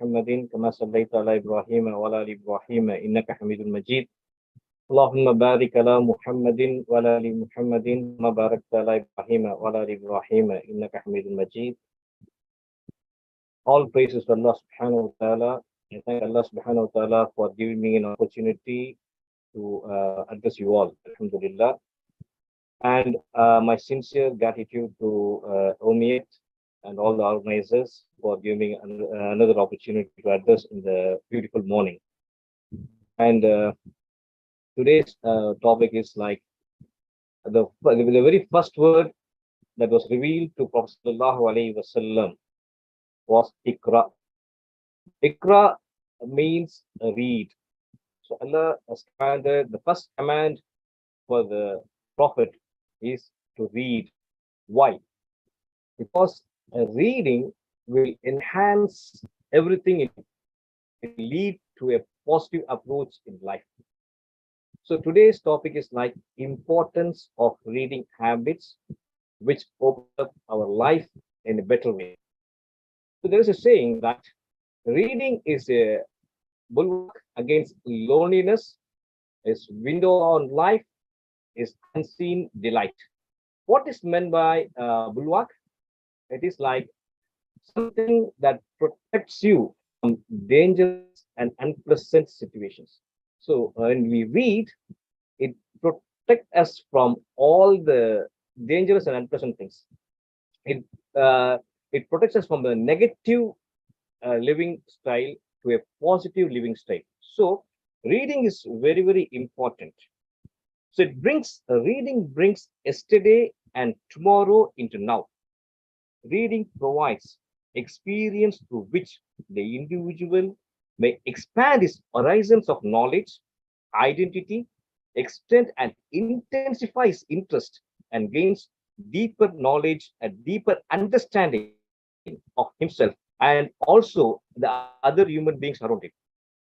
محمد كما صليت على إبراهيم وعلى آل إبراهيم إنك حميد مجيد. اللهم بارك على محمد وعلى آل محمد كما باركت على إبراهيم وعلى آل إبراهيم إنك حميد مجيد. All praises to Allah subhanahu wa ta'ala. I thank Allah subhanahu wa ta'ala for giving me an opportunity to address you all. Alhamdulillah. And my sincere gratitude to OMIET and all the organizers for giving me another opportunity to address in the beautiful morning. And today's topic is like the very first word that was revealed to Prophet Sallallahu Alaihi Wasallam was Ikra. Ikra means read. So Allah has commanded, the first command for the Prophet is to read. Why? Because reading will enhance everything. It will lead to a positive approach in life. So today's topic is like importance of reading habits, which open up our life in a better way. So there is a saying that reading is a bulwark against loneliness, is window on life, is unseen delight. What is meant by bulwark? It is like something that protects you from dangerous and unpleasant situations. So when we read, it protects us from all the dangerous and unpleasant things. It it protects us from the negative living style to a positive living style. So reading is very, very important. So reading brings yesterday and tomorrow into now. Reading provides experience through which the individual may expand his horizons of knowledge, identity, extend and intensify his interest, and gains deeper knowledge and deeper understanding of himself and also the other human beings around him.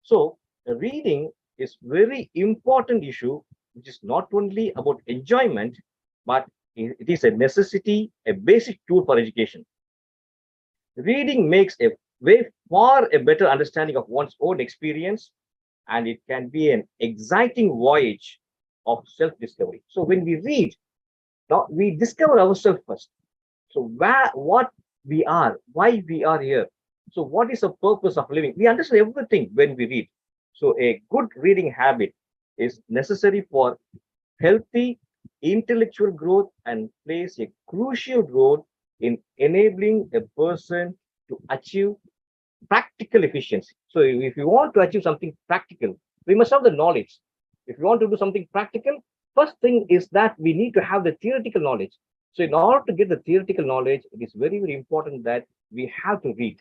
So reading is very important issue, which is not only about enjoyment, but it is a necessity, a basic tool for education. Reading makes a way far a better understanding of one's own experience, and it can be an exciting voyage of self-discovery. So when we read, now we discover ourselves first. So what we are, why we are here. So what is the purpose of living? We understand everything when we read. So a good reading habit is necessary for healthy intellectual growth and plays a crucial role in enabling a person to achieve practical efficiency. So if you want to achieve something practical, we must have the knowledge. If you want to do something practical, first thing is that we need to have the theoretical knowledge. So in order to get the theoretical knowledge, it is very, very important that we have to read.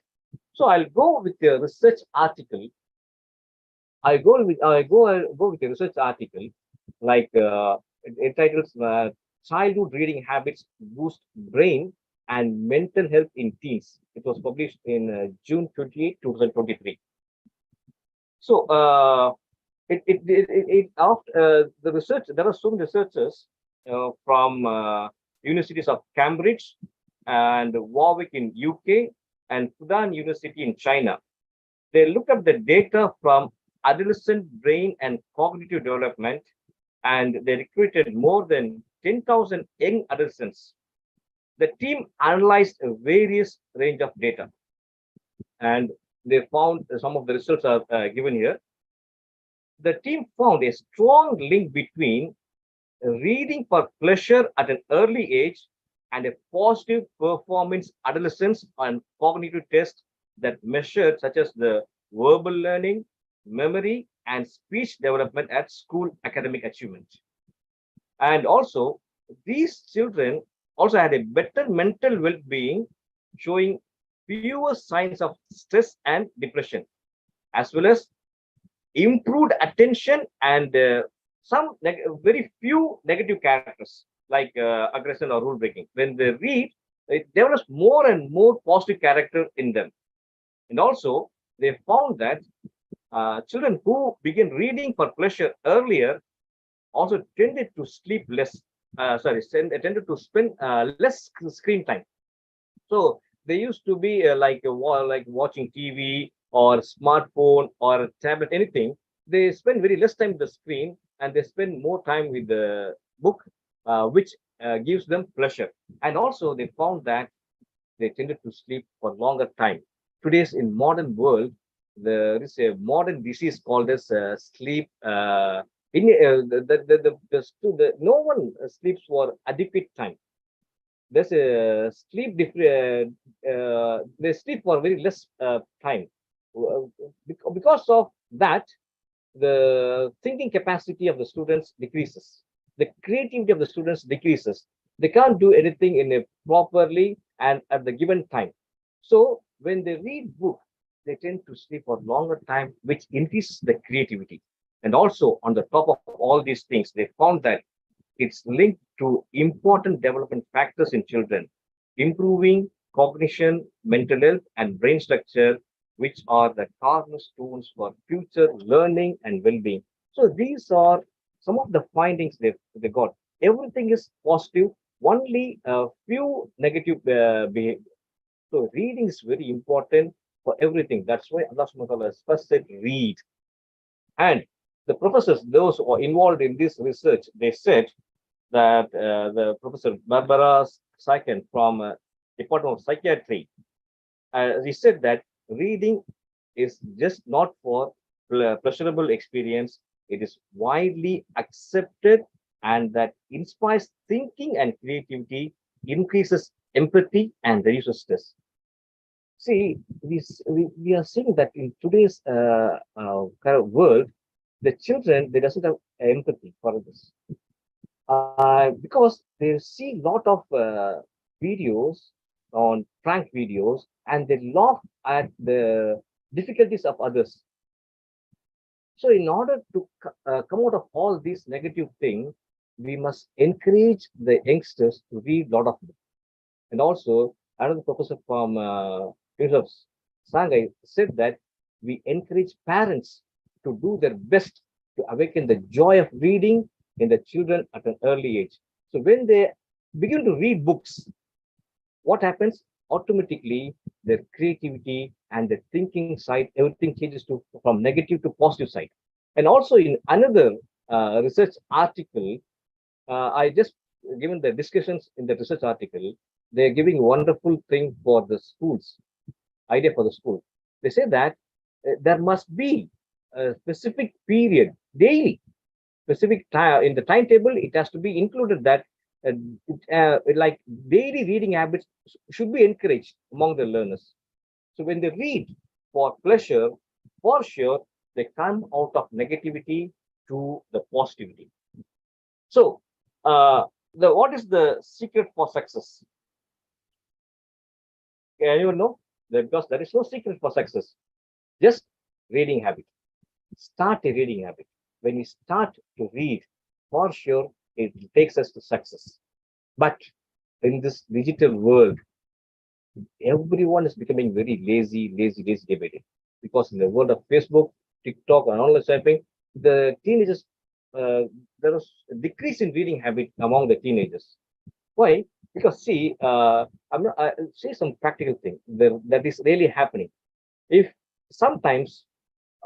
So I'll go with the research article. I go with a research article like it titles "Childhood Reading Habits Boost Brain and Mental Health in Teens." It was published in June 28, 2023. So after the research, there are some researchers from universities of Cambridge and Warwick in UK and Fudan University in China. They look at the data from adolescent brain and cognitive development, and they recruited more than 10,000 young adolescents. The team analyzed a various range of data, and they found some of the results are given here. The team found a strong link between reading for pleasure at an early age and a positive performance adolescence on cognitive tests that measured such as the verbal learning, memory, and speech development at school academic achievement. And also, these children also had a better mental well-being, showing fewer signs of stress and depression, as well as improved attention and very few negative characters like aggression or rule breaking. When they read, it develops more and more positive character in them. And also, they found that children who begin reading for pleasure earlier also tended to sleep less. Tended to spend less screen time. So they used to be like watching TV or smartphone or tablet, anything, they spend very less time with the screen and they spend more time with the book, which gives them pleasure. And also, they found that they tended to sleep for longer time. Today's in modern world, there is a modern disease called as sleep. No one sleeps for adequate time. There's a they sleep for very less time. Because of that, the thinking capacity of the students decreases, the creativity of the students decreases. They can't do anything in a properly and at the given time. So when they read book, they tend to sleep for longer time, which increases the creativity. And also, on the top of all these things, they found that it's linked to important development factors in children, improving cognition, mental health, and brain structure, which are the cornerstones for future learning and well-being. So these are some of the findings they got. Everything is positive, only a few negative behavior. So reading is very important for everything. That's why Allah subhanahu wa ta'ala first said read. And the professors, those who are involved in this research, they said that the Professor Barbara Saiken from Department of Psychiatry, he said that reading is just not for pleasurable experience. It is widely accepted and that inspires thinking and creativity, increases empathy, and reduces stress. See, we are seeing that in today's kind of world, the children, they doesn't have empathy for this. Because they see a lot of videos on prank videos and they laugh at the difficulties of others. So in order to come out of all these negative things, we must encourage the youngsters to read a lot of books. And also, another professor from University of Shanghai said that we encourage parents to do their best to awaken the joy of reading in the children at an early age. So when they begin to read books, what happens? Automatically, their creativity and the thinking side, everything changes to from negative to positive side. And also in another research article, I just given the discussions in the research article, they're giving wonderful thing for the schools, idea for the school. They say that there must be a specific period daily, specific time in the timetable. It has to be included that like daily reading habits should be encouraged among the learners. So when they read for pleasure, for sure, they come out of negativity to the positivity. So, what is the secret for success? Can anyone know? Because there is no secret for success. Just reading habit. Start a reading habit. When you start to read, for sure, it takes us to success. But in this digital world, everyone is becoming very lazy day by day. Because in the world of Facebook, TikTok, and online shopping, the teenagers, uh, there was a decrease in reading habit among the teenagers. Why? Because see, I'll say some practical thing that is really happening. If sometimes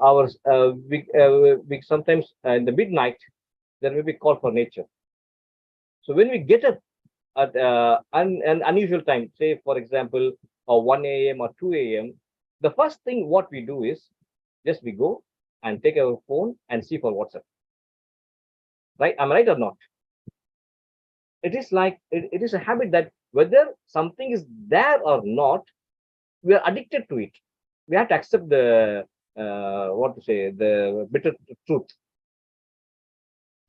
we sometimes in the midnight there may be call for nature. So when we get up at an unusual time, say for example, 1 a.m. or 2 a.m., the first thing what we do is just we go and take our phone and see for WhatsApp. Right? Am I right or not? It is like it is a habit that whether something is there or not, we are addicted to it. We have to accept the what to say, the bitter truth.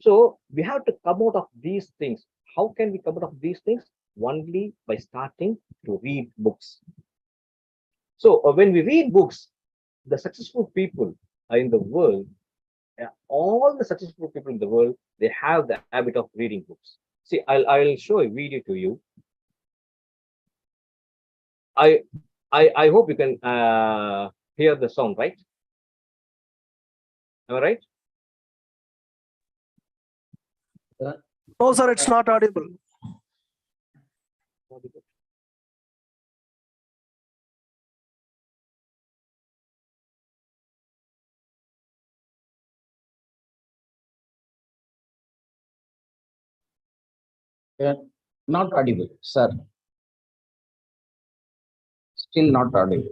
So we have to come out of these things. How can we come out of these things? Only by starting to read books. So when we read books, the successful people in the world, all the successful people in the world, they have the habit of reading books. See, I'll show a video to you. I hope you can hear the sound, right? Am I right? No, sir, it's not audible. Not audible, sir. Still not audible.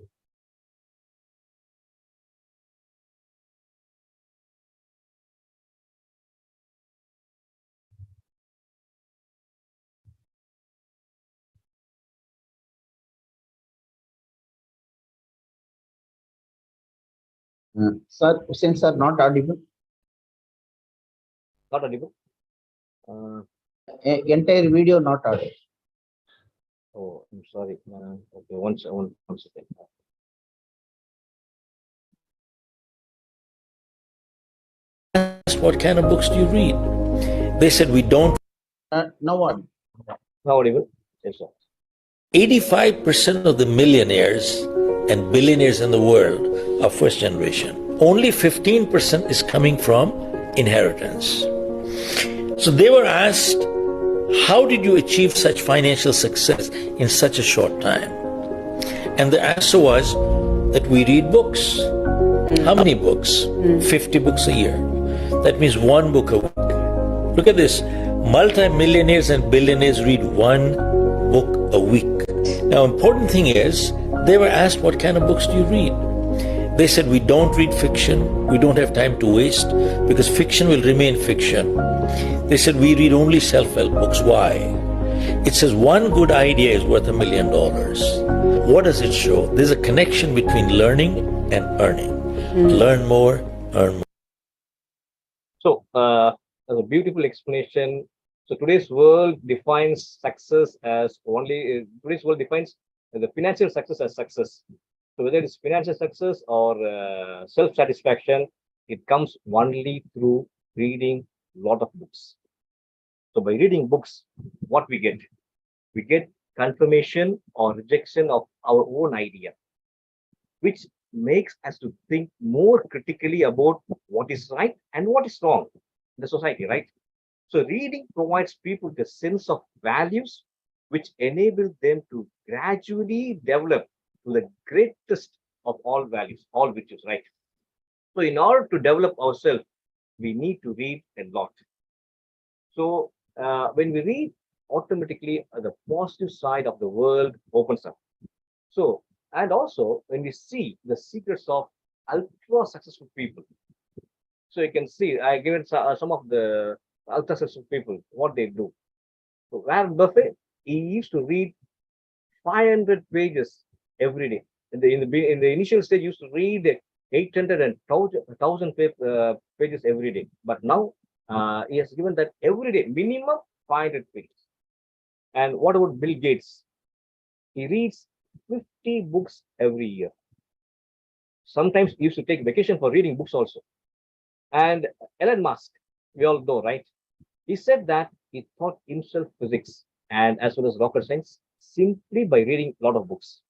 Sir, Hussain sir, not audible. Not audible. Entire video not audible. Oh, I'm sorry. Okay, one second. What kind of books do you read? They said, we don't. No one. Now audible? Yes, sir. 85% of the millionaires and billionaires in the world are first generation. Only 15% is coming from inheritance. So they were asked, how did you achieve such financial success in such a short time? And the answer was that we read books. How many books? 50 books a year. That means one book a week. Look at this. Multi-millionaires and billionaires read one book a week. Now, important thing is, they were asked, what kind of books do you read? They said, we don't read fiction. We don't have time to waste because fiction will remain fiction. They said, we read only self-help books. Why? It says one good idea is worth $1 million. What does it show? There's a connection between learning and earning. Learn more, earn more. So, that's a beautiful explanation. So today's world defines success as only, today's world defines the financial success as success. So whether it's financial success or self-satisfaction, it comes only through reading a lot of books. So by reading books, what we get? We get confirmation or rejection of our own idea, which makes us to think more critically about what is right and what is wrong in the society, right? So reading provides people with a sense of values, which enable them to gradually develop to the greatest of all values, all virtues, right? So in order to develop ourselves, we need to read a lot. So when we read, automatically the positive side of the world opens up. So, and also when we see the secrets of ultra successful people, so you can see, I given some of the ultra successful people, what they do. So Warren Buffett, he used to read 500 pages every day. In the initial stage, he used to read 800 and 1,000 pages every day. But now he has given that every day minimum 500 pages. And what about Bill Gates? He reads 50 books every year. Sometimes he used to take vacation for reading books also. And Elon Musk, we all know, right? He said that he taught himself physics and as well as rocket science simply by reading a lot of books.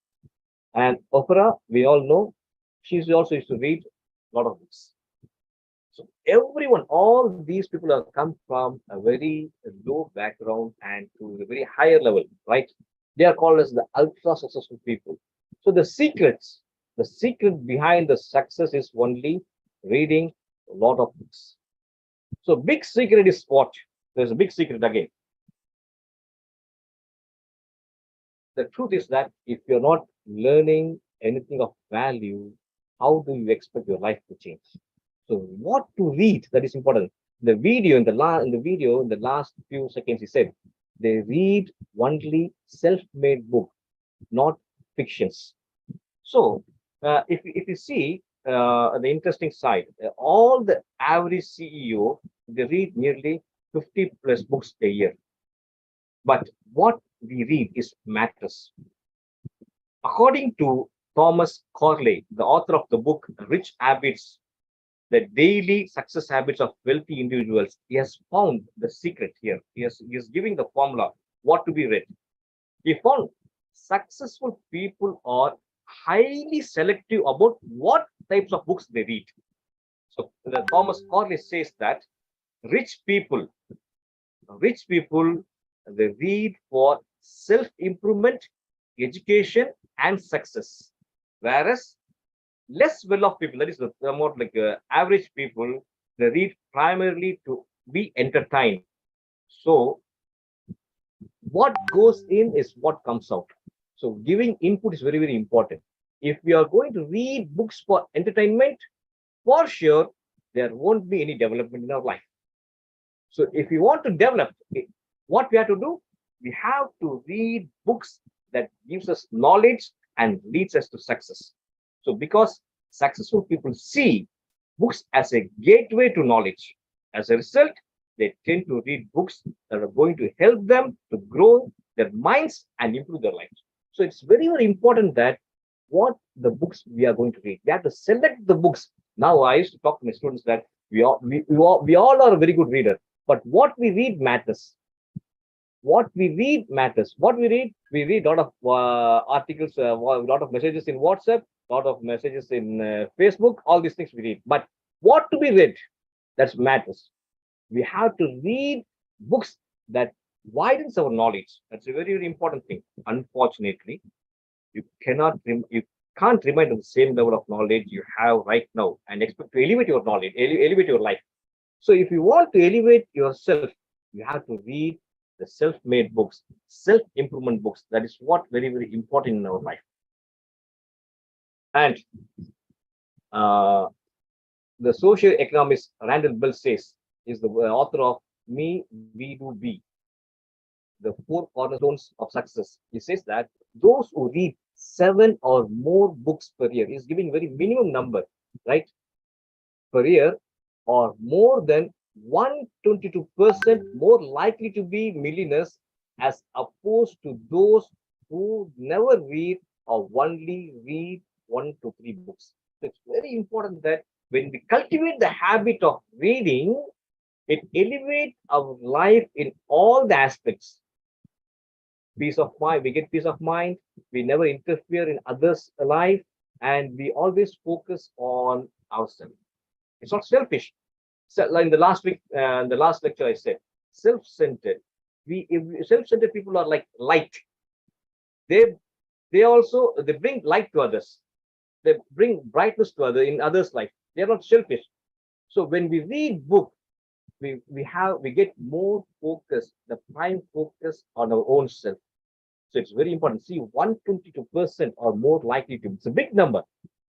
And Oprah, we all know, she also used to read a lot of books. So everyone, all these people have come from a very low background and to a very higher level, right? They are called as the ultra successful people. So the secret behind the success is only reading a lot of books. So big secret is what? There's a big secret again. The truth is that if you're not learning anything of value, how do you expect your life to change? So what to read, that is important. The video in the last few seconds, he said they read only self-made book, not fictions. So if you see the interesting side, all the average CEO, they read nearly 50 plus books a year. But what we read is matters. According to Thomas Corley, the author of the book Rich Habits, the daily success habits of wealthy individuals, he has found the secret here. He is giving the formula what to be read. He found successful people are highly selective about what types of books they read. So the Thomas Corley says that rich people, they read for self-improvement, education, and success. Whereas less well-off people, that is the more like average people, they read primarily to be entertained. So what goes in is what comes out. So giving input is very, very important. If we are going to read books for entertainment, for sure, there won't be any development in our life. So if we want to develop, what we have to do, we have to read books that gives us knowledge and leads us to success. So because successful people see books as a gateway to knowledge, as a result, they tend to read books that are going to help them to grow their minds and improve their lives. So it's very, very important that what the books we are going to read. We have to select the books. Now, I used to talk to my students that we all are a very good reader, but what we read matters. What we read matters. What we read a lot of articles, a lot of messages in WhatsApp, a lot of messages in Facebook, all these things we read. But what to be read, that matters. We have to read books that widens our knowledge. That's a very, very important thing. Unfortunately, you can't remain at the same level of knowledge you have right now and expect to elevate your knowledge, elevate your life. So if you want to elevate yourself, you have to read the self-made books, self-improvement books. That is what very, very important in our life. And the social economist Randall Bell says, is the author of Me, We Do Be, the 4 cornerstones of success. He says that those who read 7 or more books per year, is giving very minimum number, right, per year, or more than 122% more likely to be millionaires as opposed to those who never read or only read 1 to 3 books. So it's very important that when we cultivate the habit of reading, it elevates our life in all the aspects. Peace of mind, we get peace of mind, we never interfere in others' life, and we always focus on ourselves. It's not selfish. So, like in the last week, the last lecture I said, self-centered. Self-centered people are like light. They bring light to others. They bring brightness to in others' life. They are not selfish. So when we read book, we get more focus, the prime focus on our own self. So it's very important. See, 122% are more likely to. It's a big number.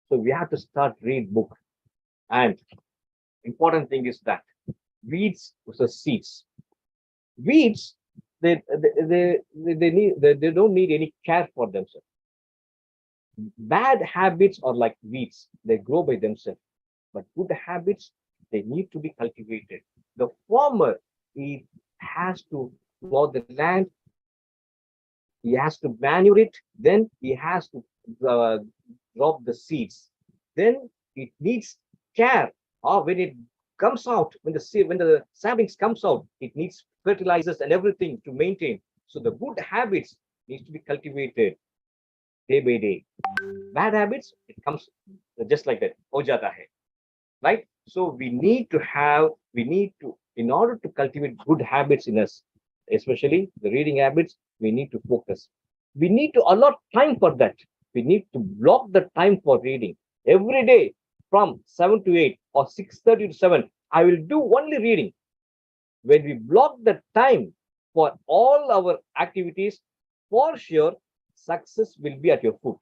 So we have to start read book. And important thing is that weeds versus seeds. Weeds, they don't need any care for themselves. Bad habits are like weeds; they grow by themselves. But good habits, they need to be cultivated. The farmer, he has to plow the land, he has to manure it, then he has to drop the seeds. Then it needs care. Or when it comes out, when the saplings comes out, it needs fertilizers and everything to maintain. So the good habits needs to be cultivated day by day. Bad habits, it comes just like that. Ho jata hai. Right? So we need to, in order to cultivate good habits in us, especially the reading habits, we need to focus. We need to allot time for that. We need to block the time for reading. Every day from 7 to 8 or 6:30 to 7, I will do only reading. When we block the time for all our activities, for sure, success will be at your foot.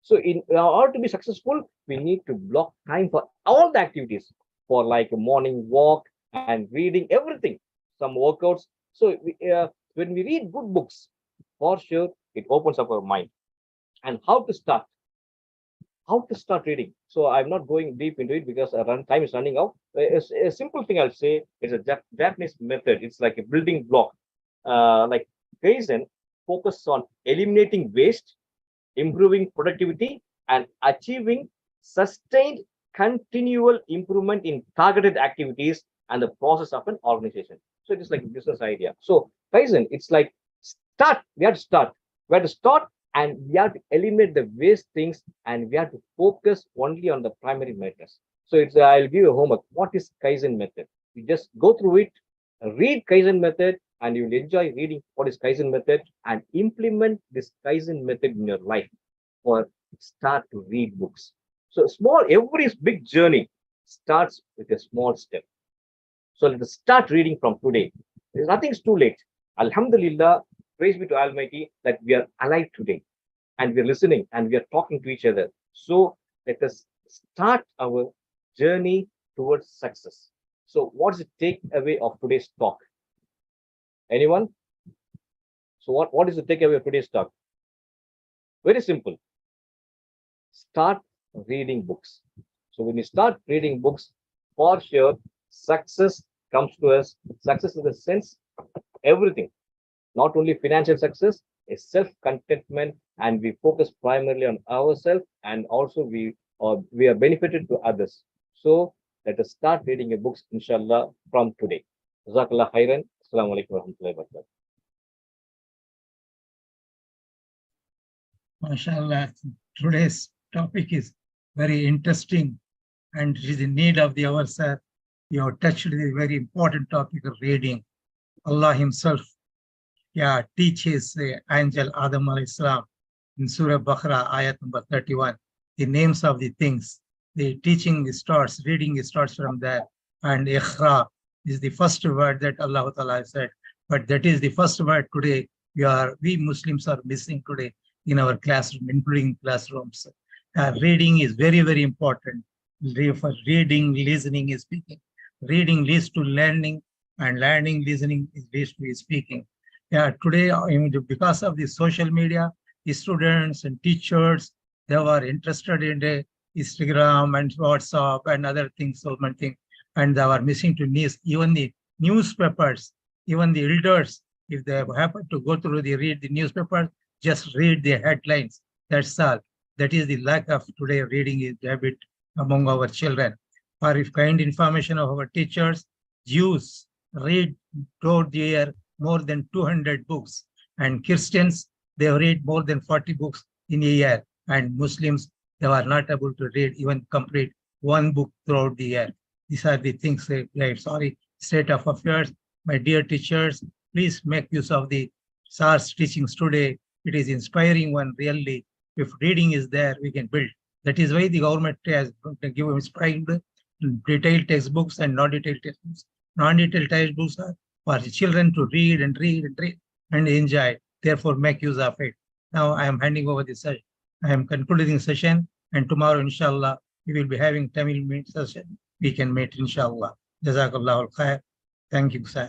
So in order to be successful, we need to block time for all the activities, for like a morning walk and reading, everything, some workouts. So when we read good books, for sure, it opens up our mind. And how to start? How to start reading? So I'm not going deep into it because time is running out. A simple thing I'll say is a Japanese method. It's like a building block. Like Kaizen focus on eliminating waste, improving productivity, and achieving sustained continual improvement in targeted activities and the process of an organization. So it is like a business idea. So Kaizen, it's like start. We have to start. We have to start, and we have to eliminate the waste things, and we have to focus only on the primary matters. So it's I'll give you a homework. What is Kaizen method? You just go through it, read Kaizen method, and you will enjoy reading what is Kaizen method and implement this Kaizen method in your life, or start to read books. So every big journey starts with a small step. So let us start reading from today. Nothing's too late. Alhamdulillah, praise be to Almighty that we are alive today and we are listening and we are talking to each other. So let us start our journey towards success. So what's the takeaway of today's talk? Anyone? So what is the takeaway of today's talk? Very simple. Start reading books. So when you start reading books, for sure, success comes to us. Success in the sense, everything, not only financial success, is self-contentment, and we focus primarily on ourselves, and also we are benefited to others. So let us start reading your books, inshallah, from today. Jazakallah khairan. Assalamu alaikum wa rahmatullahi wa barakatuh. MashaAllah, today's topic is very interesting and it is in need of the hour, sir. You have touched the very important topic of reading. Allah Himself teaches the angel Adam alayhi salam in Surah Baqarah, ayat number 31, the names of the things. The teaching starts, reading starts from there. And Ikhra is the first word that Allah Ta'ala said. But that is the first word today we Muslims are missing today in our classroom, including classrooms. Reading is very, very important. For reading, listening is speaking. Reading leads to learning, and learning, listening leads to speaking. Today, because of the social media, the students and teachers, they were interested in the Instagram and WhatsApp and other things, so many things, and they were missing to news. Even the newspapers, even the elders, if they happen to go through read the newspaper, just read the headlines. That's all. That is the lack of today reading is habit among our children. For if kind information of our teachers, Jews read throughout the year more than 200 books, and Christians, they read more than 40 books in a year, and Muslims, they are not able to read even complete one book throughout the year. These are the things, state of affairs. My dear teachers, please make use of the SARS teachings today. It is inspiring one, really. If reading is there, we can build. That is why the government has given inspiring detailed textbooks and non-detailed textbooks. Non-detailed textbooks are for the children to read and read and read and enjoy. Therefore, make use of it. Now I am handing over the session. I am concluding the session, and tomorrow, inshallah, we will be having Tamil session. We can meet, inshallah. Jazakallah al khair. Thank you, sir.